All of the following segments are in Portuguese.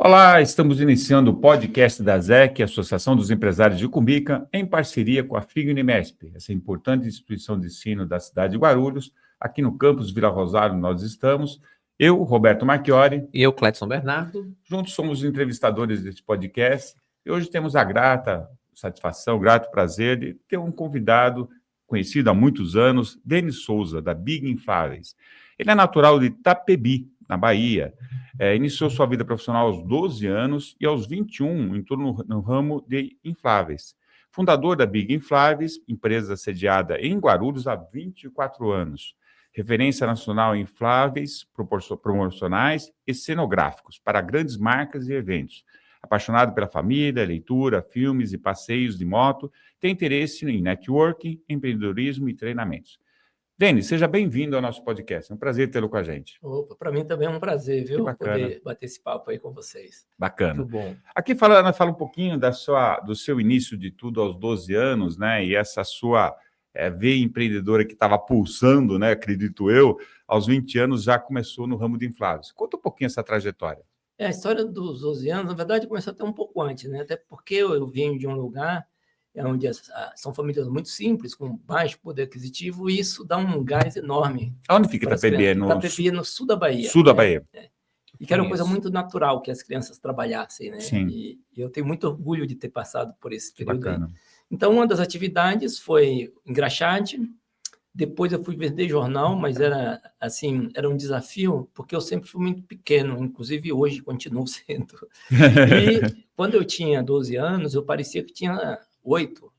Olá, estamos iniciando o podcast da ASEC, Associação dos Empresários de Cumbica, em parceria com a FIG-Unimesp, essa importante instituição de ensino da cidade de Guarulhos. Aqui no campus Vila Rosário nós estamos, eu, Roberto Marchiori. E eu, Cledson Bernardo. Juntos somos os entrevistadores deste podcast. E hoje temos a grata satisfação, grato prazer de ter um convidado conhecido há muitos anos, Denis Souza, da Big Infláveis. Ele é natural de Itapebi, na Bahia. Iniciou sua vida profissional aos 12 anos e aos 21 entrou no ramo de infláveis. Fundador da Big Infláveis, empresa sediada em Guarulhos há 24 anos. Referência nacional em infláveis promocionais e cenográficos para grandes marcas e eventos. Apaixonado pela família, leitura, filmes e passeios de moto, tem interesse em networking, empreendedorismo e treinamentos. Denis, seja bem-vindo ao nosso podcast. É um prazer tê-lo com a gente. Opa, para mim também é um prazer, viu? Poder bater esse papo aí com vocês. Bacana. Muito bom. Aqui nós fala um pouquinho do seu início de tudo aos 12 anos, né? E essa sua veia empreendedora que estava pulsando, né? Acredito eu, aos 20 anos já começou no ramo de infláveis. Conta um pouquinho essa trajetória. A história dos 12 anos, na verdade, começou até um pouco antes, né? Até porque eu vim de um lugar onde são famílias muito simples, com baixo poder aquisitivo, e isso dá um gás enorme. Onde fica Itapebi? Itapebi, no sul da Bahia. Sul da Bahia. E que era uma coisa muito natural que as crianças trabalhassem, né? Sim. E eu tenho muito orgulho de ter passado por esse período. Bacana. Então, uma das atividades foi engraxate. Depois eu fui vender jornal, mas era um desafio, porque eu sempre fui muito pequeno, inclusive hoje continuo sendo. E quando eu tinha 12 anos, eu parecia que tinha 8.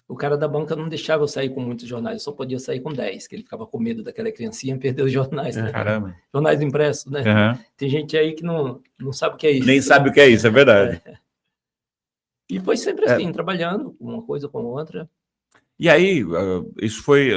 O cara da banca não deixava eu sair com muitos jornais, eu só podia sair com 10, que ele ficava com medo daquela criancinha perder os jornais. Né? Caramba. Jornais impressos, né? Uhum. Tem gente aí que não sabe o que é isso. Nem sabe o que é isso, é verdade. E foi sempre assim, trabalhando, uma coisa com outra. E aí, isso foi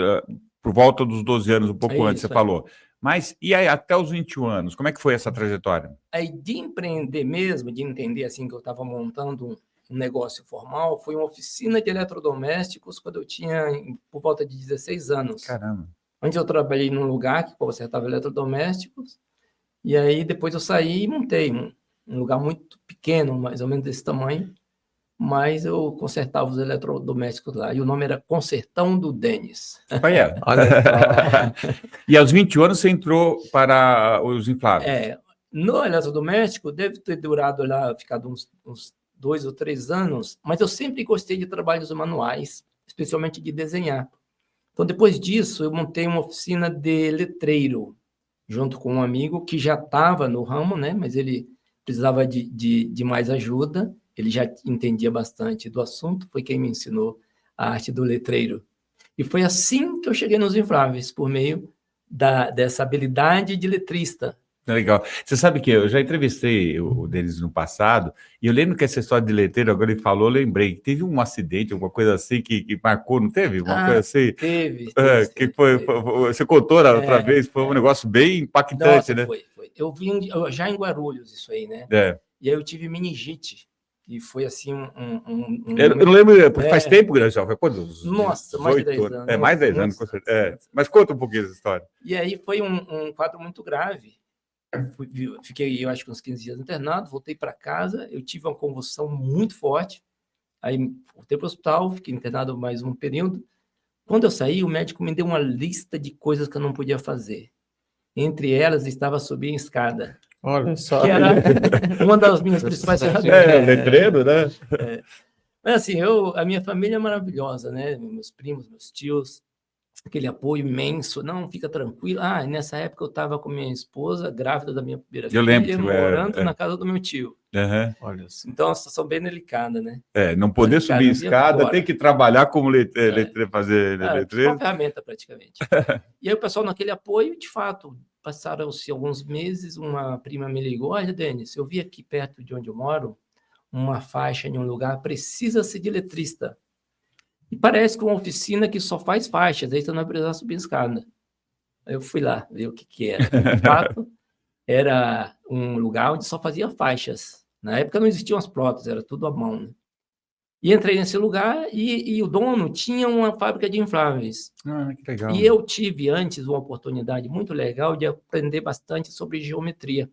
por volta dos 12 anos, um pouco antes, você falou. Mas, e aí, até os 21 anos, como é que foi essa trajetória? Aí, de empreender mesmo, de entender assim que eu estava montando um negócio formal, foi uma oficina de eletrodomésticos quando eu tinha por volta de 16 anos. Caramba. Antes eu trabalhei num lugar que consertava eletrodomésticos, e aí depois eu saí e montei um lugar muito pequeno, mais ou menos desse tamanho, mas eu consertava os eletrodomésticos lá, e o nome era Consertão do Denis. Olha só. E aos 21 anos você entrou para os infláveis? No eletrodoméstico deve ter durado lá, ficado uns 2 ou 3 anos, mas eu sempre gostei de trabalhos manuais, especialmente de desenhar. Então, depois disso, eu montei uma oficina de letreiro, junto com um amigo que já estava no ramo, né? Mas ele precisava de mais ajuda, ele já entendia bastante do assunto, foi quem me ensinou a arte do letreiro. E foi assim que eu cheguei nos infláveis, por meio dessa habilidade de letrista. Legal. Você sabe que eu já entrevistei o Denis no passado, e eu lembro que essa história de letreiro, agora ele falou, eu lembrei que teve um acidente, alguma coisa assim que marcou, não teve? Uma coisa assim? Teve. Você contou na outra vez, foi um negócio bem impactante, né? Foi. Eu vim já em Guarulhos, isso aí, né? E aí eu tive meningite, e foi assim Eu não lembro, faz tempo que já foi quantos? Nossa, mais de 10 anos. Mais de 10 anos, com certeza. Mas conta um pouquinho essa história. E aí foi um quadro muito grave. Fiquei, eu acho que uns 15 dias internado, voltei para casa, eu tive uma convulsão muito forte, aí voltei para o hospital, fiquei internado mais um período. Quando eu saí, o médico me deu uma lista de coisas que eu não podia fazer. Entre elas, estava subir em escada. Olha só. Que era uma das minhas principais ferramentas. Letreiro, né? Mas assim, a minha família é maravilhosa, né? Meus primos, meus tios, aquele apoio imenso, não, fica tranquilo. Nessa época eu estava com minha esposa, grávida da minha primeira filha, morando na casa do meu tio. Olha assim. Então, é uma situação bem delicada, né? Não poder subir escada, tem que trabalhar como letreiro, fazer letreiro. Uma ferramenta, praticamente. E aí o pessoal naquele apoio, de fato, passaram-se alguns meses, uma prima me ligou, olha, Denis, eu vi aqui perto de onde eu moro, uma faixa em um lugar, precisa-se de letrista. E parece que uma oficina que só faz faixas, aí você não vai precisar subir escada. Aí eu fui lá ver o que era. De fato, era um lugar onde só fazia faixas. Na época não existiam as plotas, era tudo à mão. Né? E entrei nesse lugar e o dono tinha uma fábrica de infláveis. Que legal. E eu tive antes uma oportunidade muito legal de aprender bastante sobre geometria.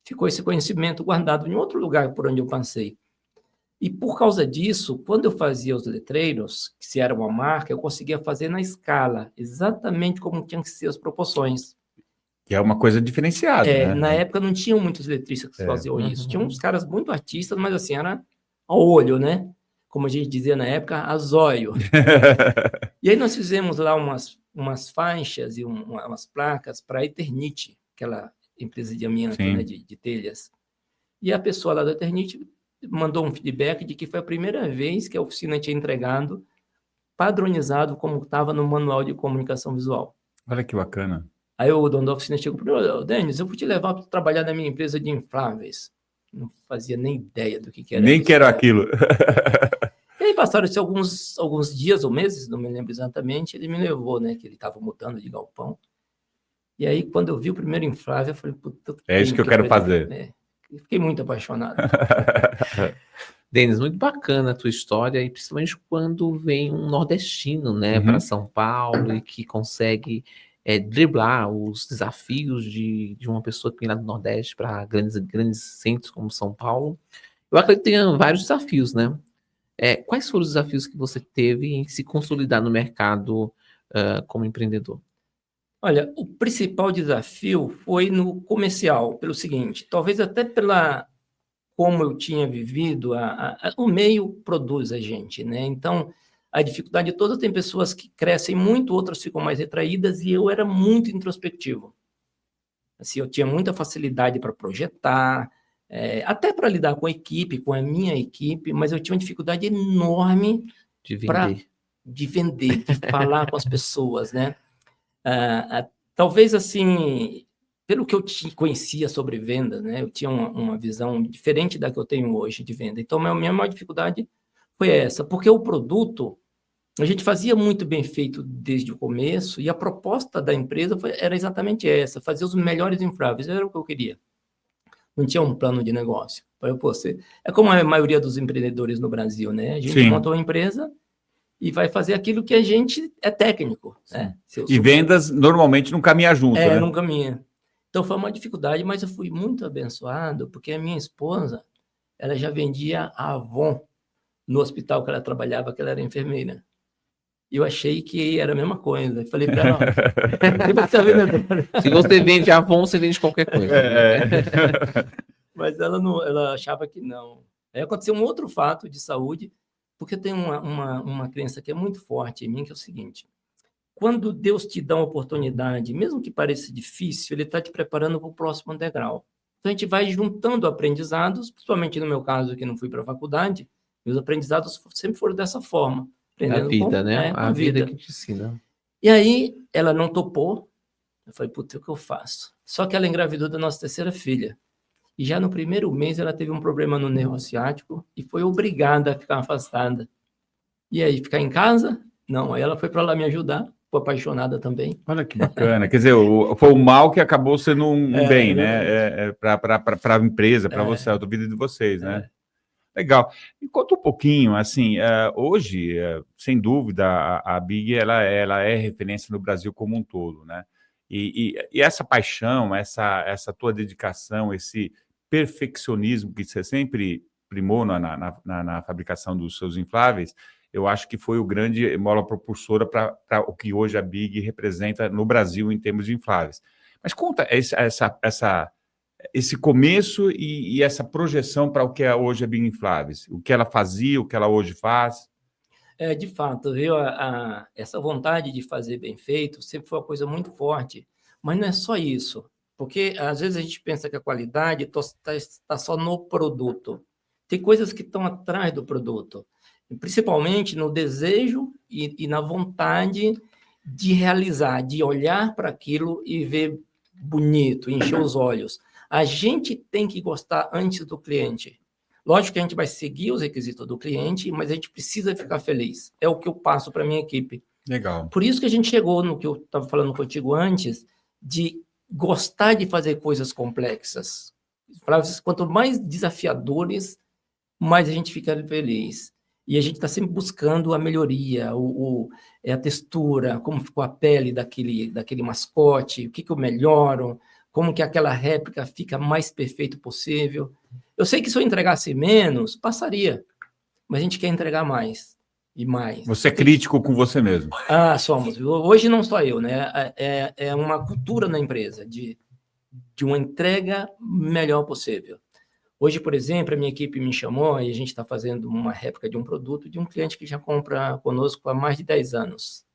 ficou esse conhecimento guardado em outro lugar por onde eu passei. E por causa disso, quando eu fazia os letreiros, que se era uma marca, eu conseguia fazer na escala, exatamente como tinham que ser as proporções. Que é uma coisa diferenciada, né? Na época não tinham muitos letristas que faziam Uhum. isso. Tinham uns caras muito artistas, mas assim, era ao olho, né? Como a gente dizia na época, a zóio. E aí nós fizemos lá umas faixas e umas placas para a Eternit, aquela empresa de amianto, Sim. né, de telhas. E a pessoa lá da Eternit mandou um feedback de que foi a primeira vez que a oficina tinha entregado padronizado como estava no manual de comunicação visual. Olha que bacana. Aí o dono da oficina chegou para mim: Denis, eu vou te levar para trabalhar na minha empresa de infláveis. Não fazia nem ideia do que era Nem isso. quero aquilo. E aí passaram-se alguns dias ou meses, não me lembro exatamente, ele me levou, né, que ele estava mudando de galpão. E aí, quando eu vi o primeiro inflável, eu falei, puta, É isso que eu quero fazer. Fiquei muito apaixonado. Denis, muito bacana a tua história, e principalmente quando vem um nordestino, né, Uhum. para São Paulo e que consegue driblar os desafios de uma pessoa que vem lá do Nordeste para grandes centros como São Paulo. Eu acredito que tenha vários desafios, né? Quais foram os desafios que você teve em se consolidar no mercado como empreendedor? Olha, o principal desafio foi no comercial, pelo seguinte, talvez até pela como eu tinha vivido, o meio produz a gente, né? Então, a dificuldade toda, tem pessoas que crescem muito, outras ficam mais retraídas, e eu era muito introspectivo. Assim, eu tinha muita facilidade para projetar, até para lidar com a equipe, com a minha equipe, mas eu tinha uma dificuldade enorme De vender. de vender, de falar com as pessoas, né? Talvez, assim, pelo que eu conhecia sobre venda, né, eu tinha uma visão diferente da que eu tenho hoje de venda. Então, a minha maior dificuldade foi essa, porque o produto, a gente fazia muito bem feito desde o começo, e a proposta da empresa era exatamente essa, fazer os melhores infláveis, era o que eu queria. Não tinha um plano de negócio. É como a maioria dos empreendedores no Brasil, né? A gente Sim. monta uma empresa e vai fazer aquilo que a gente é técnico, né? E vendas normalmente não caminham junto, né? Não caminha. Então foi uma dificuldade, mas eu fui muito abençoado, porque a minha esposa, ela já vendia a Avon no hospital que ela trabalhava, que ela era enfermeira. E eu achei que era a mesma coisa. Eu falei para ela, se você vende Avon, você vende qualquer coisa. Mas ela achava que não. Aí aconteceu um outro fato de saúde, porque tem uma crença que é muito forte em mim, que é o seguinte: quando Deus te dá uma oportunidade, mesmo que pareça difícil, Ele está te preparando para o próximo degrau. Então, a gente vai juntando aprendizados, principalmente no meu caso, que não fui para a faculdade, meus aprendizados sempre foram dessa forma. A vida, né? A vida que te ensina. E aí, ela não topou. Eu falei, puta, o que eu faço? Só que ela engravidou da nossa terceira filha. E já no primeiro mês, ela teve um problema no nervo ciático e foi obrigada a ficar afastada. E aí, ficar em casa? Não, aí ela foi para lá me ajudar. Ficou apaixonada também. Olha que bacana. Quer dizer, foi o mal que acabou sendo um bem, né? Para a empresa, para você, a vida de vocês, né? Legal. Me conta um pouquinho, assim, hoje, sem dúvida, a Big ela é referência no Brasil como um todo, né? E essa paixão, essa tua dedicação, esse perfeccionismo que você sempre primou na fabricação dos seus infláveis, eu acho que foi o grande mola propulsora para o que hoje a Big representa no Brasil em termos de infláveis. Mas conta esse começo e essa projeção para o que é hoje a Big Infláveis, o que ela fazia, o que ela hoje faz. De fato, viu? Essa vontade de fazer bem feito sempre foi uma coisa muito forte, mas não é só isso, porque às vezes a gente pensa que a qualidade está só no produto. Tem coisas que estão atrás do produto, principalmente no desejo e na vontade de realizar, de olhar para aquilo e ver bonito, encher os olhos. A gente tem que gostar antes do cliente. Lógico que a gente vai seguir os requisitos do cliente, mas a gente precisa ficar feliz. É o que eu passo para a minha equipe. Legal. Por isso que a gente chegou no que eu estava falando contigo antes, de gostar de fazer coisas complexas. Quanto mais desafiadores, mais a gente fica feliz. E a gente está sempre buscando a melhoria, a textura, como ficou a pele daquele mascote, o que eu melhoro, como que aquela réplica fica mais perfeito possível. Eu sei que se eu entregasse menos, passaria, mas a gente quer entregar mais e mais. Você é crítico com você mesmo. Somos. Hoje não só eu, né? É uma cultura na empresa de uma entrega melhor possível. Hoje, por exemplo, a minha equipe me chamou e a gente está fazendo uma réplica de um produto de um cliente que já compra conosco há mais de 10 anos.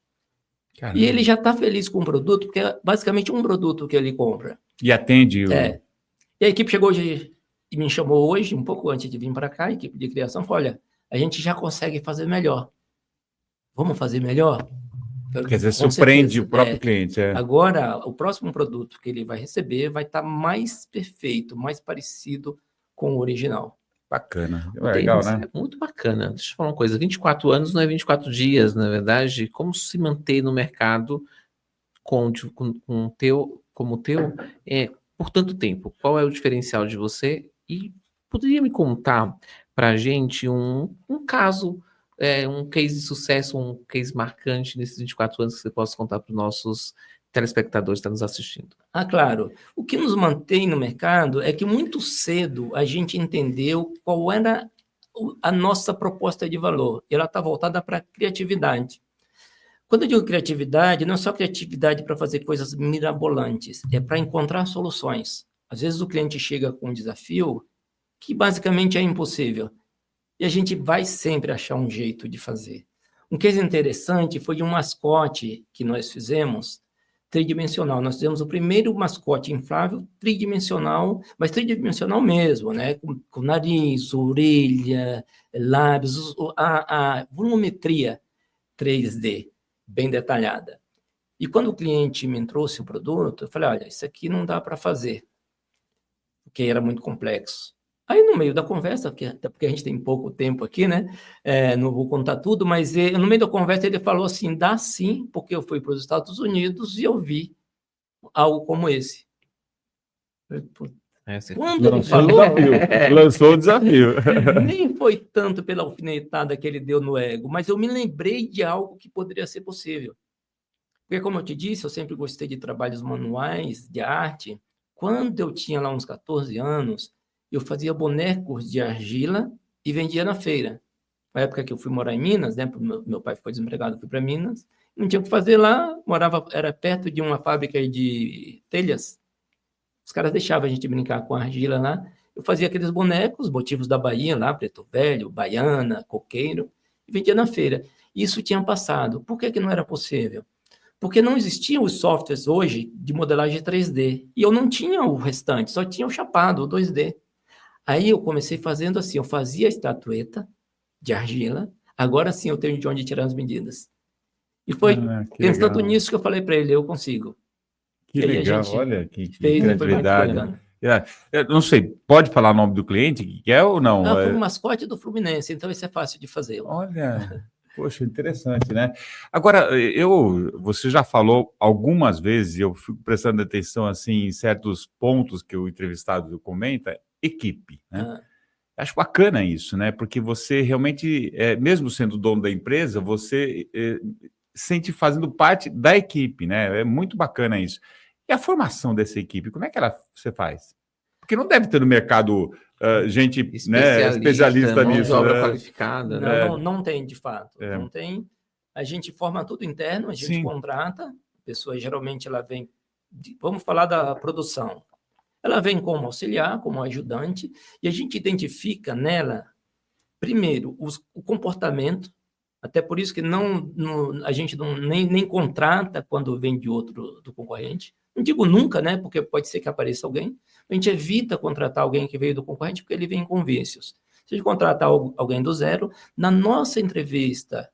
Caramba. E ele já está feliz com o produto, porque é basicamente um produto que ele compra. E atende o... E a equipe chegou hoje e me chamou hoje, um pouco antes de vir para cá, a equipe de criação, falou, olha, a gente já consegue fazer melhor. Vamos fazer melhor? Quer dizer, surpreende o próprio cliente. Agora, o próximo produto que ele vai receber vai estar mais perfeito, mais parecido com o original. Bacana. Legal, né? É muito bacana. Deixa eu falar uma coisa. 24 anos não é 24 dias, na verdade. Como se manter no mercado como o teu por tanto tempo? Qual é o diferencial de você? E poderia me contar para a gente um caso, um case de sucesso, um case marcante nesses 24 anos que você possa contar para os nossos telespectadores que estão nos assistindo? Claro. O que nos mantém no mercado é que muito cedo a gente entendeu qual era a nossa proposta de valor. Ela está voltada para a criatividade. Quando eu digo criatividade, não é só criatividade para fazer coisas mirabolantes, é para encontrar soluções. Às vezes o cliente chega com um desafio que basicamente é impossível. E a gente vai sempre achar um jeito de fazer. Um case interessante foi de um mascote que nós fizemos, tridimensional. Nós fizemos o primeiro mascote inflável tridimensional, mas tridimensional mesmo, né? Com nariz, orelha, lábios, a volumetria 3D bem detalhada. E quando o cliente me trouxe o produto, eu falei, olha, isso aqui não dá para fazer, porque era muito complexo. Aí, no meio da conversa, até porque a gente tem pouco tempo aqui, né? Não vou contar tudo, mas no meio da conversa ele falou assim, dá sim, porque eu fui para os Estados Unidos e eu vi algo como esse. Quando ele falou... Lançou o desafio. Nem foi tanto pela alfinetada que ele deu no ego, mas eu me lembrei de algo que poderia ser possível. Porque, como eu te disse, eu sempre gostei de trabalhos manuais, de arte. Quando eu tinha lá uns 14 anos, eu fazia bonecos de argila e vendia na feira. Na época que eu fui morar em Minas, né? Meu pai ficou desempregado, fui para Minas, não tinha o que fazer lá, era perto de uma fábrica de telhas. Os caras deixavam a gente brincar com a argila lá. Eu fazia aqueles bonecos, motivos da Bahia lá, Preto Velho, Baiana, Coqueiro, e vendia na feira. Isso tinha passado. Por que não era possível? Porque não existiam os softwares hoje de modelagem 3D. E eu não tinha o restante, só tinha o chapado, o 2D. Aí eu comecei fazendo assim, eu fazia a estatueta de argila, agora sim eu tenho de onde tirar as medidas. E foi pensando nisso que eu falei para ele, eu consigo. Que legal, olha que criatividade. Eu não sei, pode falar o nome do cliente que é ou não? Foi o mascote do Fluminense, então isso é fácil de fazer. Olha, poxa, interessante, né? Agora, você já falou algumas vezes, eu fico prestando atenção assim em certos pontos que o entrevistado comenta, equipe, né? Acho bacana isso, né? Porque você realmente, mesmo sendo dono da empresa, você sente fazendo parte da equipe, né? É muito bacana isso. E a formação dessa equipe, como é que você faz? Porque não deve ter no mercado gente especialista nisso. Obra qualificada. Não tem, de fato. Não tem. A gente forma tudo interno, a gente contrata. A pessoa, geralmente, ela vem... Vamos falar da produção. Ela vem como auxiliar, como ajudante, e a gente identifica nela, primeiro, o comportamento, até por isso que a gente nem contrata quando vem de outro do concorrente. Não digo nunca, né? Porque pode ser que apareça alguém. A gente evita contratar alguém que veio do concorrente porque ele vem com vícios. Se a gente contratar alguém do zero, na nossa entrevista,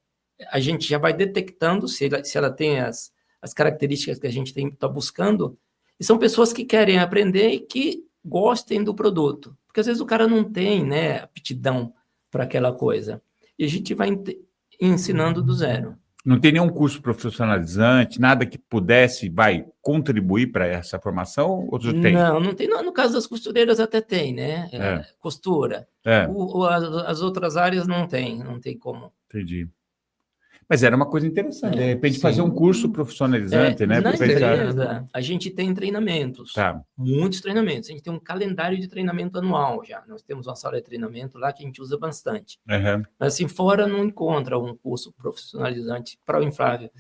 a gente já vai detectando se ela tem as características que a gente está buscando. E são pessoas que querem aprender e que gostem do produto. Porque às vezes o cara não tem, né, aptidão para aquela coisa. E a gente vai ensinando do zero. Não tem nenhum curso profissionalizante, nada que pudesse, contribuir para essa formação? Ou tem? Não tem. No caso das costureiras até tem, né? Costura. As outras áreas não tem como. Entendi. Mas era uma coisa interessante, de repente fazer um curso profissionalizante, né? Na Aproveitar. empresa, a gente tem treinamentos, Tá. muitos treinamentos. A gente tem um calendário de treinamento anual já. Nós temos uma sala de treinamento lá que a gente usa bastante. Uhum. Mas assim, fora não encontra um curso profissionalizante para o inflável.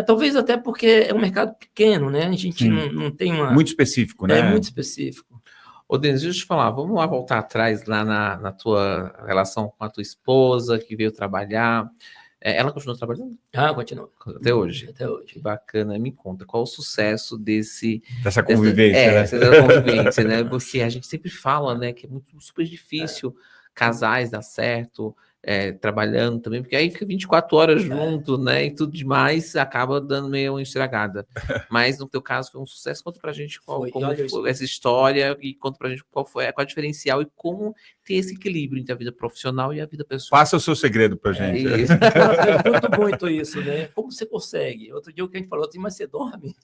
Talvez até porque é um mercado pequeno, né? A gente não tem uma... Muito específico, né? É muito específico. Ô, Denis, deixa eu te falar, vamos lá voltar atrás, lá na tua relação com a tua esposa, que veio trabalhar. Ela continua trabalhando? Continua. Até hoje? Até hoje. Que bacana. Me conta, qual o sucesso dessa convivência, né? Dessa convivência, né? Porque a gente sempre fala, né, que é super difícil casais dar certo, trabalhando também, porque aí fica 24 horas junto, né, e tudo demais acaba dando meio uma estragada. Mas no teu caso foi um sucesso. Conta pra gente como foi essa história e conta pra gente qual é o diferencial e como ter esse equilíbrio entre a vida profissional e a vida pessoal. Passa o seu segredo pra gente. Isso. Eu pergunto muito isso, né? Como você consegue? Outro dia o que a gente falou assim, mas você dorme?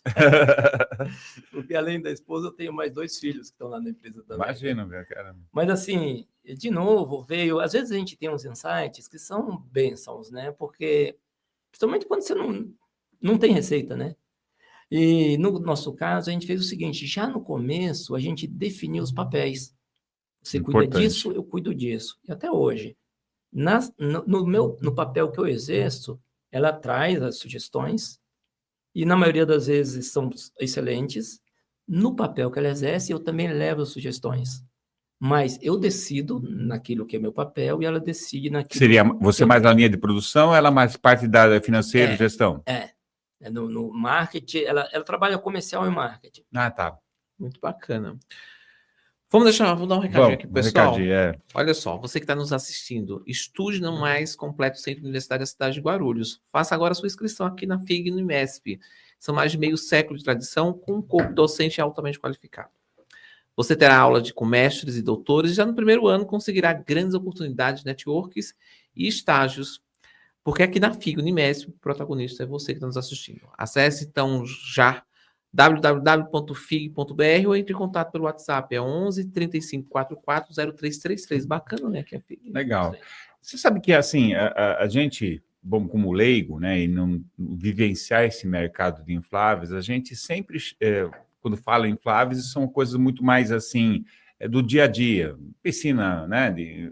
Porque além da esposa, eu tenho mais 2 filhos que estão lá na empresa também. Imagina, cara. Mas assim, de novo, às vezes a gente tem uns insights que são bênçãos, né? Porque, principalmente quando você não tem receita, né? E no nosso caso, a gente fez o seguinte, já no começo, a gente definiu os papéis. Você cuida disso, eu cuido disso. E até hoje. No papel que eu exerço, ela traz as sugestões, e na maioria das vezes são excelentes. No papel que ela exerce, eu também levo as sugestões. Mas eu decido naquilo que é meu papel e ela decide naquilo... Seria você mais na linha de produção, ela mais parte da financeira e gestão? No marketing, ela trabalha comercial e marketing. Ah, tá. Muito bacana. Vamos dar um recadinho aqui, pessoal. Olha só, você que está nos assistindo, estude no mais completo centro universitário da cidade de Guarulhos. Faça agora a sua inscrição aqui na FIG e no IMESP. São mais de meio século de tradição com um corpo docente altamente qualificado. Você terá aula com mestres e doutores e já no primeiro ano conseguirá grandes oportunidades de networks e estágios, porque aqui na FIG e no IMESP, o protagonista é você que está nos assistindo. Acesse então já www.fig.br ou entre em contato pelo WhatsApp, é 11 35 44 0333. Bacana, né? Que é FIG. Legal. Você sabe que, assim, a gente, bom, como leigo, né, e não vivenciar esse mercado de infláveis, a gente sempre, quando fala em infláveis, são coisas muito mais, assim, do dia a dia. Piscina, né, de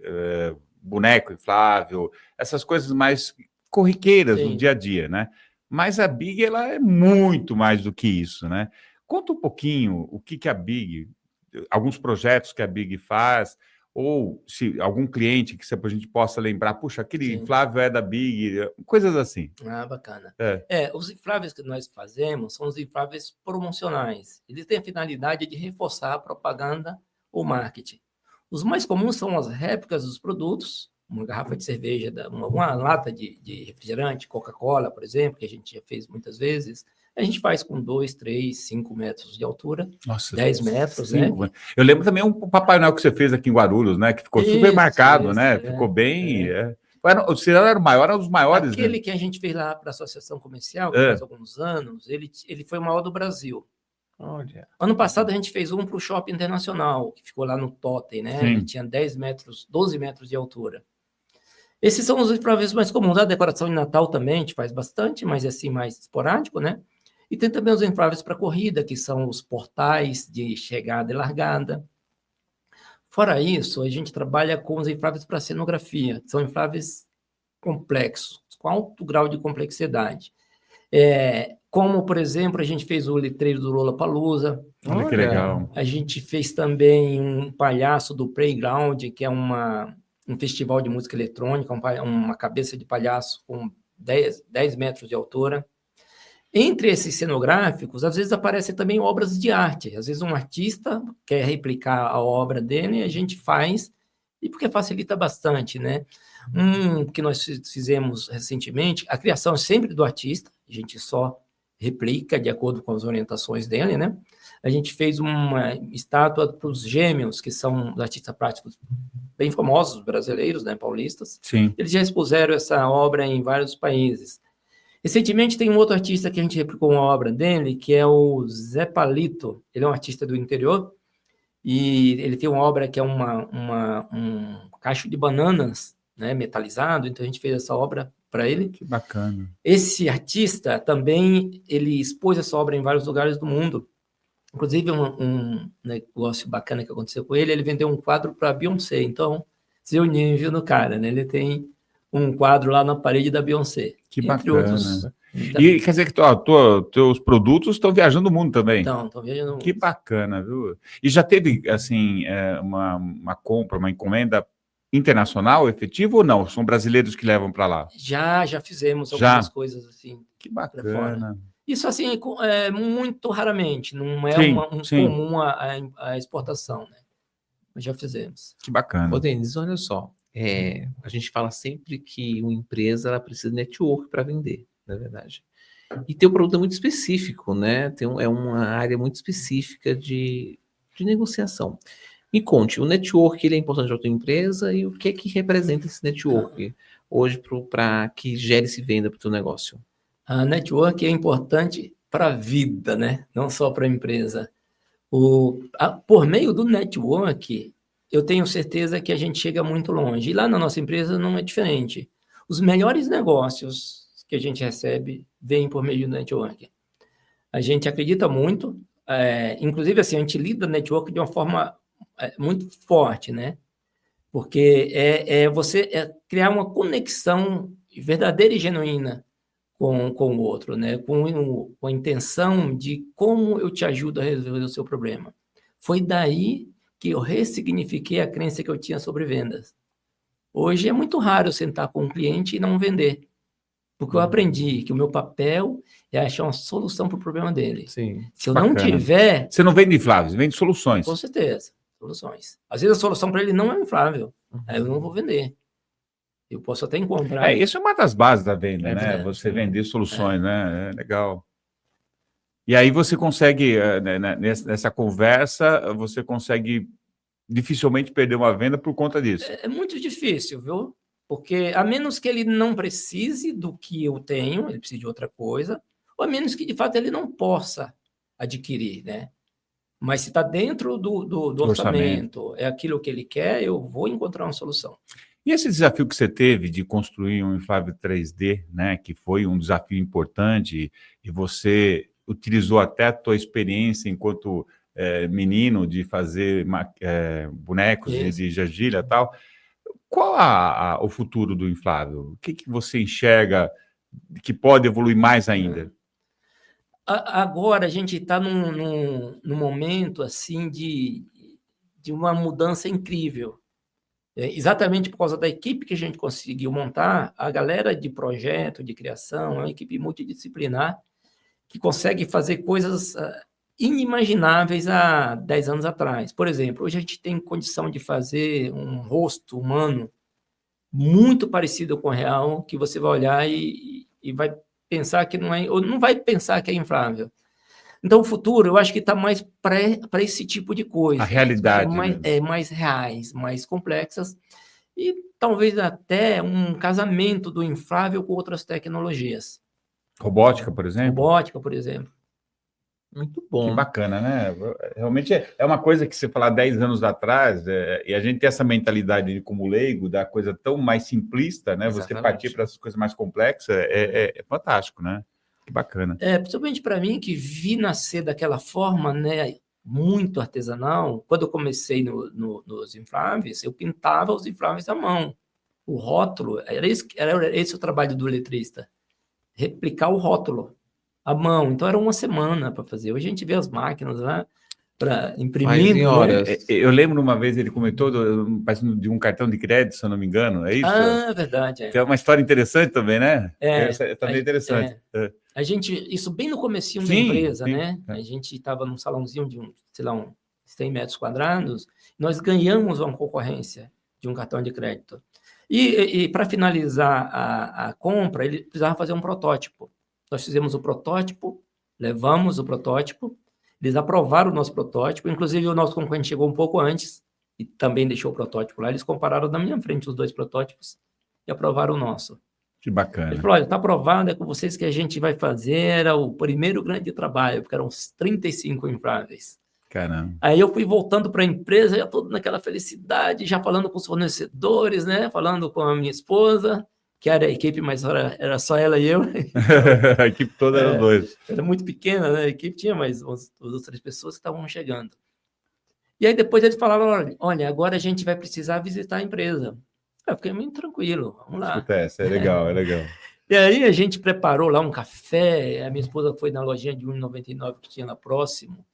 boneco inflável, essas coisas mais corriqueiras do dia a dia, né? Mas a Big, ela é muito mais do que isso, né? Conta um pouquinho o que a Big, alguns projetos que a Big faz, ou se algum cliente que a gente possa lembrar, puxa, aquele inflável é da Big, coisas assim. Bacana. Os infláveis que nós fazemos são os infláveis promocionais. Eles têm a finalidade de reforçar a propaganda ou marketing. Os mais comuns são as réplicas dos produtos, uma garrafa de cerveja, uma lata de refrigerante, Coca-Cola, por exemplo, que a gente já fez muitas vezes. A gente faz com 2, 3, 5 metros de altura. Nossa, 10 metros, 5, né? Eu lembro também um Papai Noel que você fez aqui em Guarulhos, né? Que ficou super marcado, né? Ficou bem... O Cirano era o maior, era um dos maiores. Aquele que a gente fez lá para a Associação Comercial, que faz alguns anos, ele foi o maior do Brasil. Olha. Ano passado a gente fez um para o Shopping Internacional, que ficou lá no Totem, né? Sim. Ele tinha 10 metros, 12 metros de altura. Esses são os infláveis mais comuns. A decoração de Natal também a gente faz bastante, mas é assim mais esporádico, né? E tem também os infláveis para corrida, que são os portais de chegada e largada. Fora isso, a gente trabalha com os infláveis para cenografia. São infláveis complexos, com alto grau de complexidade. Como, por exemplo, a gente fez o letreiro do Lollapalooza. Olha que legal. A gente fez também um palhaço do Playground, que é um festival de música eletrônica, uma cabeça de palhaço com 10 metros de altura. Entre esses cenográficos, às vezes aparecem também obras de arte. Às vezes um artista quer replicar a obra dele e a gente faz, e porque facilita bastante, né? Que nós fizemos recentemente, a criação é sempre do artista, a gente só replica de acordo com as orientações dele, né? A gente fez uma estátua para os Gêmeos, que são os artistas plásticos bem famosos, brasileiros, né, paulistas. Sim. Eles já expuseram essa obra em vários países. Recentemente tem um outro artista que a gente replicou uma obra dele, que é o Zé Palito. Ele é um artista do interior, e ele tem uma obra que é um cacho de bananas, né, metalizado, então a gente fez essa obra para ele. Que bacana. Esse artista também, ele expôs essa obra em vários lugares do mundo. Inclusive, um negócio bacana que aconteceu com ele, ele vendeu um quadro para Beyoncé. Então, se o nível do cara, né? Ele tem um quadro lá na parede da Beyoncé. Que entre bacana. outros. E quer dizer que teus produtos estão viajando o mundo também? Então, viajando. Que bacana, viu? E já teve, assim, uma compra, uma encomenda internacional efetiva ou não? São brasileiros que levam para lá? Já fizemos algumas coisas assim. Que bacana. Fora. Isso, assim, é muito raramente, não é Sim. comum a exportação, né? Mas já fizemos. Que bacana. Ô, Denis, olha só, a gente fala sempre que uma empresa ela precisa de network para vender, na verdade. E teu produto é muito específico, né? É uma área muito específica de negociação. Me conte, o network ele é importante para a tua empresa e o que é que representa esse network hoje para que gere-se venda para o teu negócio? A network é importante para a vida, né? Não só para a empresa. Por meio do network, eu tenho certeza que a gente chega muito longe. E lá na nossa empresa não é diferente. Os melhores negócios que a gente recebe vêm por meio do network. A gente acredita muito, inclusive assim, a gente lida no network de uma forma muito forte, né? Porque você criar uma conexão verdadeira e genuína com o outro, né? Com a intenção de como eu te ajudo a resolver o seu problema. Foi daí que eu ressignifiquei a crença que eu tinha sobre vendas. Hoje é muito raro eu sentar com um cliente e não vender, porque eu aprendi que o meu papel é achar uma solução para o problema dele. Sim. Se eu não tiver... Você não vende infláveis, vende soluções. Com certeza, soluções. Às vezes a solução para ele não é inflável, aí eu não vou vender. Eu posso até encontrar... Isso é uma das bases da venda, né? Você vender soluções, né? É legal. E aí você consegue, nessa conversa, você consegue dificilmente perder uma venda por conta disso. É muito difícil, viu? Porque a menos que ele não precise do que eu tenho, ele precise de outra coisa, ou a menos que, de fato, ele não possa adquirir, né? Mas se está dentro do orçamento, é aquilo que ele quer, eu vou encontrar uma solução. E esse desafio que você teve de construir um inflável 3D, né, que foi um desafio importante, e você utilizou até a tua experiência enquanto menino de fazer bonecos de argila e tal. Qual o futuro do inflável? O que você enxerga que pode evoluir mais ainda? Agora a gente está num momento assim de uma mudança incrível. Exatamente por causa da equipe que a gente conseguiu montar, a galera de projeto, de criação, é uma equipe multidisciplinar que consegue fazer coisas inimagináveis há 10 anos atrás. Por exemplo, hoje a gente tem condição de fazer um rosto humano muito parecido com o real, que você vai olhar e vai pensar que não é, ou não vai pensar que é inflável. Então, o futuro, eu acho que está mais para esse tipo de coisa. A realidade. Mais reais, mais complexas, e talvez até um casamento do inflável com outras tecnologias. Robótica, por exemplo? Robótica, por exemplo. Muito bom. Que bacana, né? Realmente é uma coisa que você falar 10 anos atrás, e a gente tem essa mentalidade como leigo, da coisa tão mais simplista, né? Exatamente. Você partir para essas coisas mais complexas, é fantástico, né? Que bacana. Principalmente para mim, que vi nascer daquela forma, né, muito artesanal. Quando eu comecei nos infláveis, eu pintava os infláveis à mão. O rótulo, era esse o trabalho do letrista, replicar o rótulo à mão. Então, era uma semana para fazer. Hoje a gente vê as máquinas lá para imprimir. Eu lembro uma vez ele comentou de um cartão de crédito, se eu não me engano, é isso? Verdade. Que é uma história interessante também, né? Também interessante. A gente, isso bem no comecinho da empresa, né? A gente estava num salãozinho de uns 100 metros quadrados, nós ganhamos uma concorrência de um cartão de crédito. E para finalizar a compra, ele precisava fazer um protótipo. Nós fizemos o protótipo, levamos o protótipo, eles aprovaram o nosso protótipo, inclusive o nosso concorrente chegou um pouco antes e também deixou o protótipo lá. Eles compararam na minha frente os dois protótipos e aprovaram o nosso. Que bacana. Ele falou, olha, está aprovado, é com vocês que a gente vai fazer o primeiro grande trabalho, porque eram uns 35 infláveis. Caramba. Aí eu fui voltando para a empresa, já todo naquela felicidade, já falando com os fornecedores, né? Falando com a minha esposa, que era a equipe, mas era só ela e eu. A equipe toda era dois. Era muito pequena, né? A equipe tinha mais duas ou três pessoas que estavam chegando. E aí depois eles falaram, olha, agora a gente vai precisar visitar a empresa. Eu fiquei muito tranquilo, vamos lá. Acontece, é legal, é legal. E aí a gente preparou lá um café, a minha esposa foi na lojinha de R$1,99 que tinha lá próximo,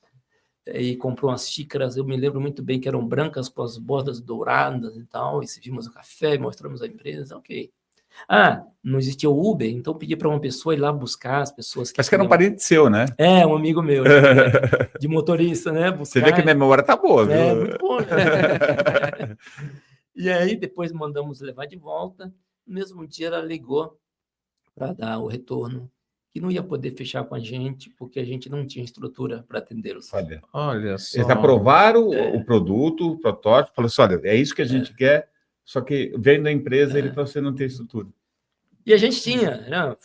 e comprou umas xícaras, eu me lembro muito bem que eram brancas com as bordas douradas e tal, e servimos o café, mostramos a empresa, ok. Não existia o Uber, então pedi para uma pessoa ir lá buscar as pessoas que... Parece que era um parente seu, né? Um amigo meu, de motorista, né? Buscar. Você vê que a minha memória tá boa, viu? Muito boa, né? E aí depois mandamos levar de volta, no mesmo dia ela ligou para dar o retorno, que não ia poder fechar com a gente, porque a gente não tinha estrutura para atendê-los. Olha só. Eles aprovaram o produto, o protótipo, falaram assim, olha, é isso que a gente quer, só que vendo a empresa, ele falou, você não tem estrutura. E a gente tinha, né?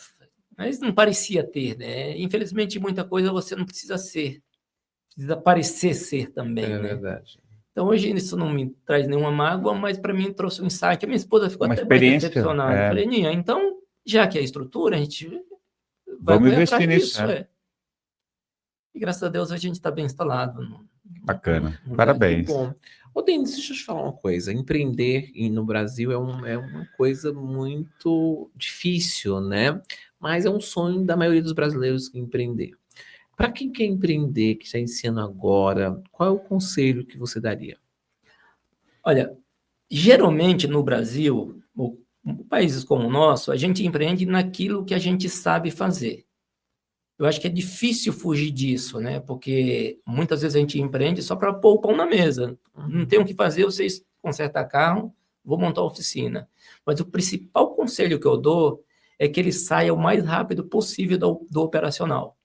Mas não parecia ter, né? Infelizmente, muita coisa você não precisa ser, precisa parecer ser também, É né? verdade. Então, hoje isso não me traz nenhuma mágoa, mas para mim trouxe um insight. A minha esposa ficou Uma até mais experiência, decepcionada. é. Falei, Ninha, então, já que é a estrutura, a gente Vamos correr investir atrás nisso, disso, E graças a Deus a gente está bem instalado. Bacana, no parabéns. Que bom. Ô, Denis, deixa eu te falar uma coisa. Empreender no Brasil é uma coisa muito difícil, né? Mas é um sonho da maioria dos brasileiros empreender. Para quem quer empreender, que está iniciando agora, qual é o conselho que você daria? Olha, geralmente no Brasil, ou países como o nosso, a gente empreende naquilo que a gente sabe fazer. Eu acho que é difícil fugir disso, né? Porque muitas vezes a gente empreende só para pôr o pão na mesa. Não tem o que fazer, vocês consertar carro, vou montar a oficina. Mas o principal conselho que eu dou é que ele saia o mais rápido possível do operacional.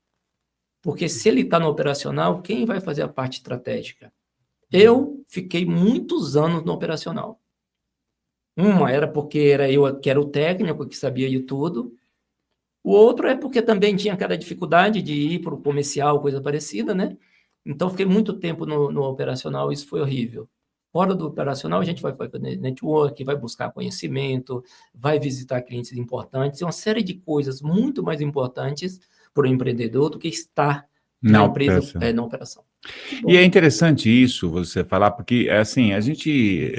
Porque se ele está no operacional, quem vai fazer a parte estratégica? Eu fiquei muitos anos no operacional. Uma era porque era eu que era o técnico, que sabia de tudo. O outro é porque também tinha aquela dificuldade de ir para o comercial, coisa parecida, né? Então, fiquei muito tempo no operacional, isso foi horrível. Fora do operacional, a gente vai fazer network, vai buscar conhecimento, vai visitar clientes importantes, é uma série de coisas muito mais importantes para o empreendedor do que estar na empresa, na operação. E é interessante isso, você falar, porque, assim, a gente,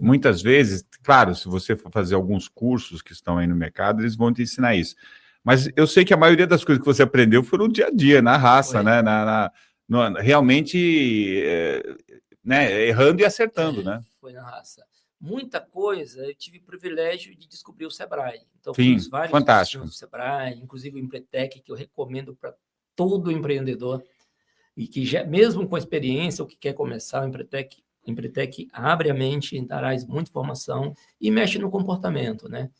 muitas vezes, claro, se você for fazer alguns cursos que estão aí no mercado, eles vão te ensinar isso. Mas eu sei que a maioria das coisas que você aprendeu foram no dia a dia, na raça, né? Realmente, né? Errando e acertando, né? Foi na raça. Muita coisa, eu tive o privilégio de descobrir o Sebrae. Então, Sim, fiz vários fantástico. cursos do Sebrae, inclusive o Empretec, que eu recomendo para todo empreendedor, e que já, mesmo com experiência, ou que quer começar, o Empretec abre a mente, traz muita informação e mexe no comportamento, né?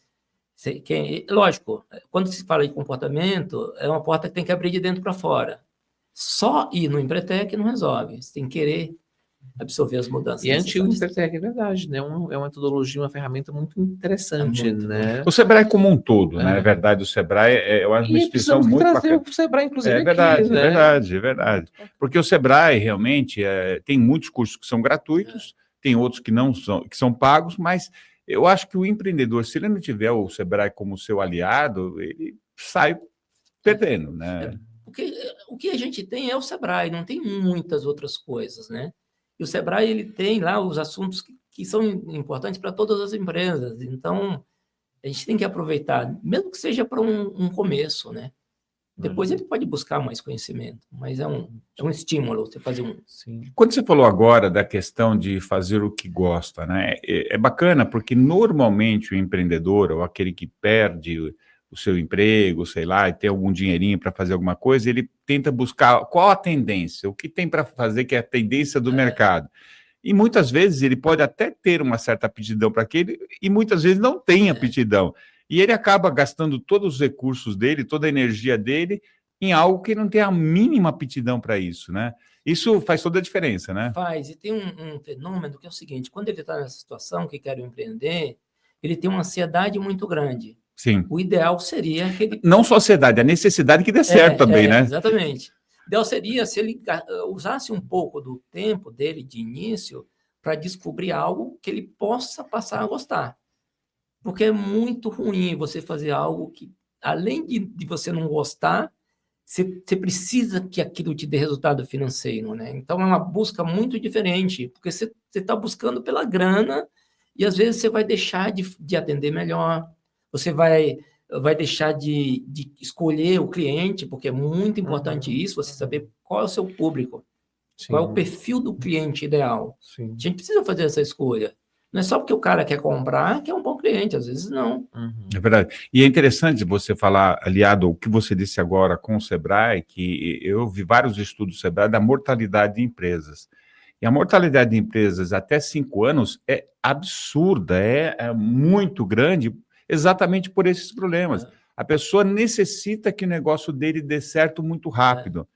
Lógico, quando se fala em comportamento, é uma porta que tem que abrir de dentro para fora. Só ir no Empretec não resolve, você tem que querer absorver as mudanças. E antigo Empretec, é verdade, né? É uma metodologia, uma ferramenta muito interessante, né? O Sebrae como um todo, né? É verdade, o Sebrae é uma instituição muito bacana. O Sebrae, inclusive, é verdade, aqui, né? É verdade. Porque o Sebrae realmente tem muitos cursos que são gratuitos, tem outros que não são, que são pagos, mas eu acho que o empreendedor, se ele não tiver o Sebrae como seu aliado, ele sai perdendo, né? Porque o que a gente tem é o Sebrae, não tem muitas outras coisas, né? E o Sebrae, ele tem lá os assuntos que são importantes para todas as empresas. Então, a gente tem que aproveitar, mesmo que seja para um começo, né? Depois ele pode buscar mais conhecimento, mas é um estímulo você fazer um... Sim. Quando você falou agora da questão de fazer o que gosta, né? É bacana porque normalmente o empreendedor, ou aquele que perde o seu emprego, sei lá, e tem algum dinheirinho para fazer alguma coisa, ele tenta buscar qual a tendência, o que tem para fazer que é a tendência do mercado. E muitas vezes ele pode até ter uma certa aptidão para aquele, e muitas vezes não tem aptidão. E ele acaba gastando todos os recursos dele, toda a energia dele, em algo que não tem a mínima aptidão para isso, né? Isso faz toda a diferença, né? Faz, e tem um fenômeno que é o seguinte, quando ele está nessa situação que quer empreender, ele tem uma ansiedade muito grande. Sim. O ideal seria que ele... Não só a ansiedade, a necessidade que dê certo também, né? Exatamente. O ideal seria se ele usasse um pouco do tempo dele de início para descobrir algo que ele possa passar a gostar. Porque é muito ruim você fazer algo que, além de você não gostar, você precisa que aquilo te dê resultado financeiro, né? Então, é uma busca muito diferente, porque você está buscando pela grana e, às vezes, você vai deixar de atender melhor, você vai deixar de escolher o cliente, porque é muito importante isso, você saber qual é o seu público, qual é o perfil do cliente ideal. Sim. A gente precisa fazer essa escolha. Não é só porque o cara quer comprar que é um bom cliente, às vezes não. É verdade. E é interessante você falar, aliado ao que você disse agora com o Sebrae, que eu vi vários estudos do Sebrae da mortalidade de empresas. E a mortalidade de empresas até 5 anos é absurda, é muito grande, exatamente por esses problemas. A pessoa necessita que o negócio dele dê certo muito rápido.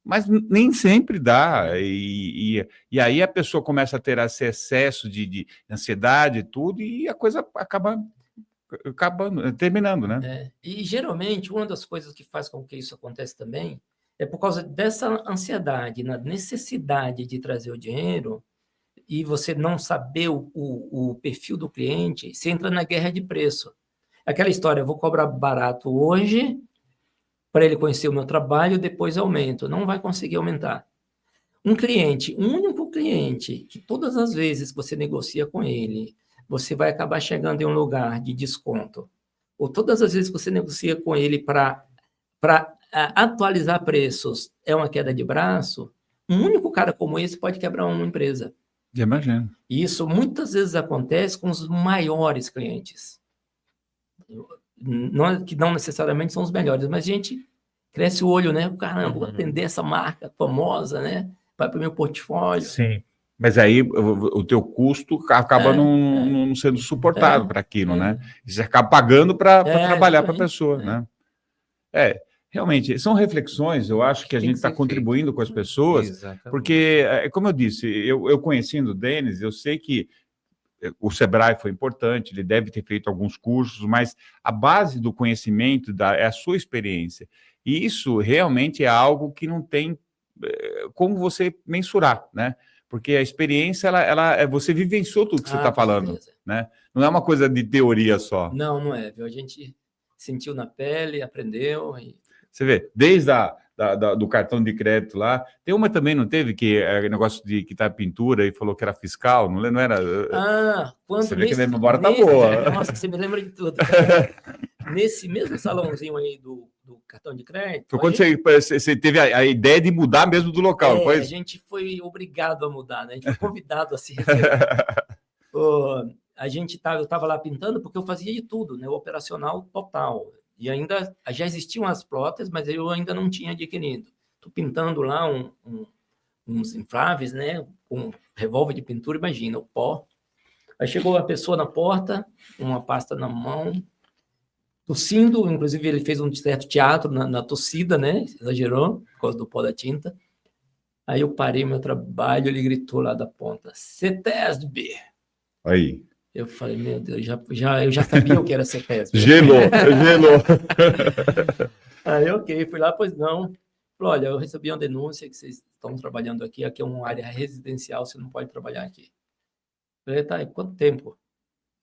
Mas nem sempre dá, e aí a pessoa começa a ter esse excesso de ansiedade e tudo, e a coisa acaba terminando, né? E geralmente uma das coisas que faz com que isso aconteça também é por causa dessa ansiedade, na necessidade de trazer o dinheiro, e você não saber o perfil do cliente, você entra na guerra de preço. Aquela história, eu vou cobrar barato hoje, para ele conhecer o meu trabalho, depois aumento. Não vai conseguir aumentar. Um único cliente, que todas as vezes que você negocia com ele, você vai acabar chegando em um lugar de desconto, ou todas as vezes que você negocia com ele para atualizar preços, é uma queda de braço, um único cara como esse pode quebrar uma empresa. Imagino. E isso muitas vezes acontece com os maiores clientes. Que não necessariamente são os melhores, mas a gente cresce o olho, né? Caramba, vou atender essa marca famosa, né? Vai para o meu portfólio. Sim. Mas aí o teu custo acaba não sendo suportável para aquilo, né? Você acaba pagando para trabalhar para a pessoa, né? Realmente, são reflexões, eu acho que a gente está contribuindo com as pessoas, exatamente. Porque, como eu disse, eu conhecendo o Denis, eu sei que o Sebrae foi importante, ele deve ter feito alguns cursos, mas a base do conhecimento é a sua experiência. E isso realmente é algo que não tem como você mensurar, né? Porque a experiência, você vivenciou tudo que você está falando, certeza. Né? Não é uma coisa de teoria só. Não é. Viu? A gente sentiu na pele, aprendeu. Você vê, desde do cartão de crédito lá, tem uma também, não teve, que é negócio de quitar pintura e falou que era fiscal, não era? Quando você vê que a minha memória está boa. Nossa, você me lembra de tudo. Nesse mesmo salãozinho aí do cartão de crédito... Foi quando você teve a ideia de mudar mesmo do local, foi isso? A gente foi obrigado a mudar, né? A gente foi convidado a se retirar. Eu estava lá pintando porque eu fazia de tudo, né? O operacional total. E ainda já existiam as plotas, mas eu ainda não tinha adquirido. Estou pintando lá uns infláveis, né? Com revólver de pintura, imagina, o pó. Aí chegou a pessoa na porta, uma pasta na mão, tossindo, inclusive ele fez um certo teatro na tossida, né? Exagerou, por causa do pó da tinta. Aí eu parei meu trabalho, ele gritou lá da ponta, CETESB. Aí. Eu falei, meu Deus, eu já sabia o que era CETESB. Gelou. Aí, ok, fui lá, pois não. Falei, olha, eu recebi uma denúncia que vocês estão trabalhando aqui é uma área residencial, você não pode trabalhar aqui. Falei, tá, e quanto tempo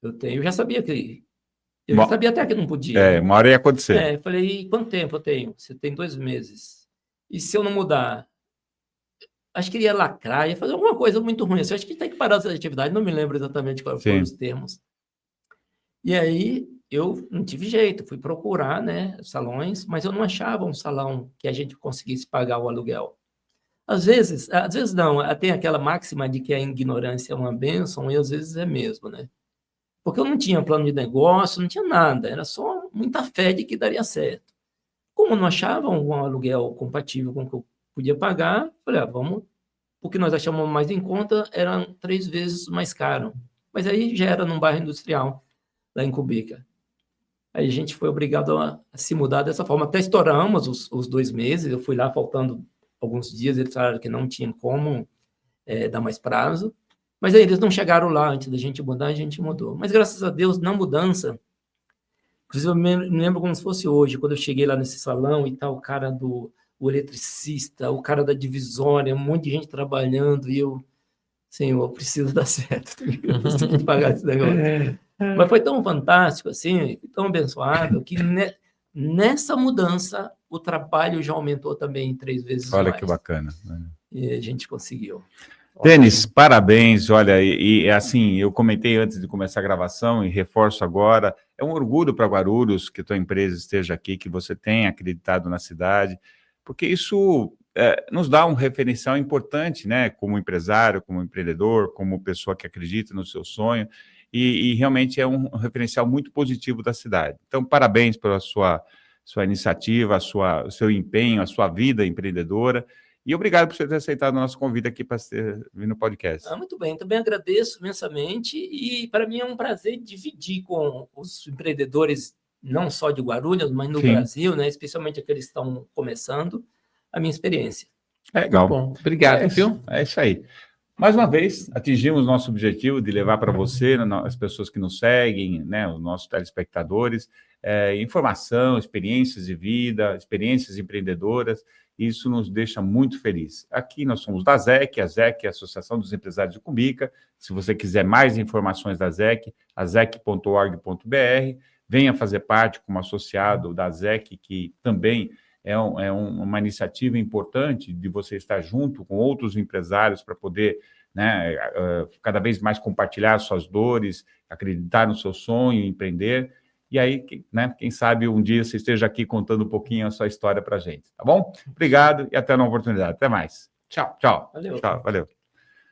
eu tenho? Eu já sabia que... Eu já sabia até que não podia. Uma hora ia acontecer. Falei, e quanto tempo eu tenho? Você tem 2 meses. E se eu não mudar? Acho que ele ia lacrar, ia fazer alguma coisa muito ruim. Eu acho que tem que parar essa atividade, não me lembro exatamente quais foram os termos. E aí, eu não tive jeito, fui procurar, né, salões, mas eu não achava um salão que a gente conseguisse pagar o aluguel. Às vezes não, tem aquela máxima de que a ignorância é uma bênção, e às vezes é mesmo, né? Porque eu não tinha plano de negócio, não tinha nada, era só muita fé de que daria certo. Como eu não achava um aluguel compatível com o que eu podia pagar, falei, vamos, o que nós achamos mais em conta era 3 vezes mais caro. Mas aí já era num bairro industrial, lá em Cumbica. Aí a gente foi obrigado a se mudar dessa forma. Até estouramos os 2 meses, eu fui lá faltando alguns dias, eles falaram que não tinha como dar mais prazo. Mas aí eles não chegaram lá antes da gente mudar, a gente mudou. Mas graças a Deus, na mudança, inclusive eu me lembro como se fosse hoje, quando eu cheguei lá nesse salão e tal, o cara o eletricista, o cara da divisória, um monte de gente trabalhando, e eu, Senhor, eu preciso dar certo, eu preciso pagar esse negócio. Mas foi tão fantástico, assim, tão abençoado, que nessa mudança o trabalho já aumentou também 3 vezes Olha mais. que bacana. E a gente conseguiu. Denis, parabéns. Olha, assim, eu comentei antes de começar a gravação e reforço agora, é um orgulho para Guarulhos que a tua empresa esteja aqui, que você tenha acreditado na cidade, porque isso nos dá um referencial importante, né, como empresário, como empreendedor, como pessoa que acredita no seu sonho, e realmente é um referencial muito positivo da cidade. Então, parabéns pela sua iniciativa, o seu empenho, a sua vida empreendedora. E obrigado por você ter aceitado o nosso convite aqui para vir no podcast. Muito bem, também agradeço imensamente e para mim é um prazer dividir com os empreendedores, não só de Guarulhos, mas no Brasil, né, especialmente aqueles que estão começando, a minha experiência. Legal. Bom, obrigado, viu? É isso aí. Mais uma vez, atingimos nosso objetivo de levar para você, as pessoas que nos seguem, né, os nossos telespectadores, informação, experiências de vida, experiências empreendedoras. Isso nos deixa muito feliz. Aqui nós somos da ZEC, a ZEC é a Associação dos Empresários de Cumbica. Se você quiser mais informações da ZEC, azec.org.br, venha fazer parte como associado da ZEC, que também é uma iniciativa importante de você estar junto com outros empresários para poder, né, cada vez mais compartilhar suas dores, acreditar no seu sonho, empreender. E aí, né, quem sabe um dia você esteja aqui contando um pouquinho a sua história para a gente, tá bom? Obrigado e até uma oportunidade. Até mais. Tchau. Tchau. Valeu. Tchau. Valeu.